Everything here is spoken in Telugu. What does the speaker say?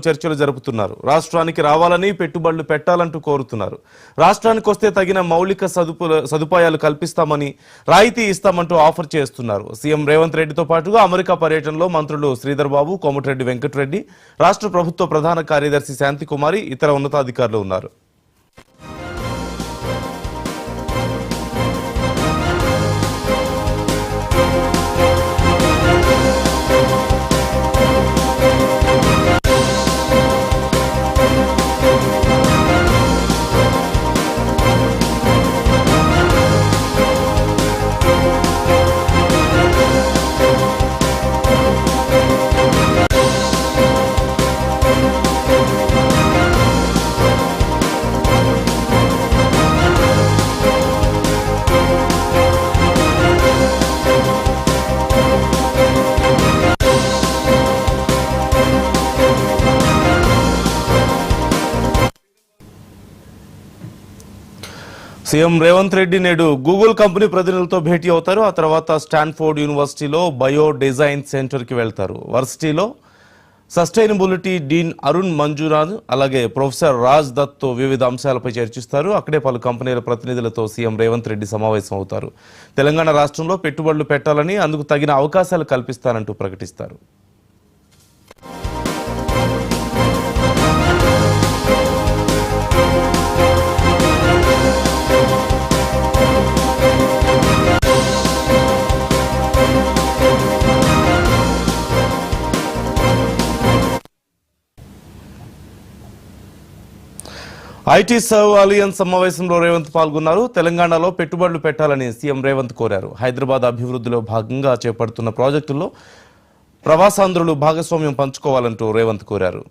చర్చలు జరుపుతున్నారు. రాష్ట్రానికి రావాలని పెట్టుబడులు పెట్టాలంటూ కోరుతున్నారు. రాష్ట్రానికి వస్తే తగిన మౌలిక సదుపాయాలు కల్పిస్తామని, రాయితీ ఇస్తామంటూ ఆఫర్ చేస్తున్నారు. సీఎం రేవంత్ రెడ్డితో పాటుగా అమెరికా పర్యటనలో మంత్రులు శ్రీధర్ బాబు, కోమటిరెడ్డి వెంకటరెడ్డి, రాష్ట్ర ప్రభుత్వ ప్రధాన కార్యదర్శి శాంతికుమారి, ఇతర ఉన్నతాధికారులు ఉన్నారు. సీఎం రేవంత్ రెడ్డి నేడు గూగుల్ కంపెనీ ప్రతినిధులతో భేటీ అవుతారు. ఆ తర్వాత స్టాన్ఫోర్డ్ యూనివర్సిటీలో బయో డిజైన్ సెంటర్కి వెళ్తారు. వర్సిటీలో సస్టైనబిలిటీ డీన్ అరుణ్ మంజునాథ్, అలాగే ప్రొఫెసర్ రాజ్ దత్తో వివిధ అంశాలపై చర్చిస్తారు. అక్కడే పలు కంపెనీల ప్రతినిధులతో సీఎం రేవంత్ రెడ్డి సమావేశం అవుతారు. తెలంగాణ రాష్ట్రంలో పెట్టుబడులు పెట్టాలని, అందుకు తగిన అవకాశాలు కల్పిస్తానంటూ ప్రకటిస్తారు. ఐటీ సర్వ్ అలియన్స్ సమావేశంలో రేవంత్ పాల్గొన్నారు. తెలంగాణలో పెట్టుబడులు పెట్టాలని సీఎం రేవంత్ కోరారు. హైదరాబాద్ అభివృద్ధిలో భాగంగా చేపడుతున్న ప్రాజెక్టుల్లో ప్రవాసాంధ్రులు భాగస్వామ్యం పంచుకోవాలంటూ రేవంత్ కోరారు.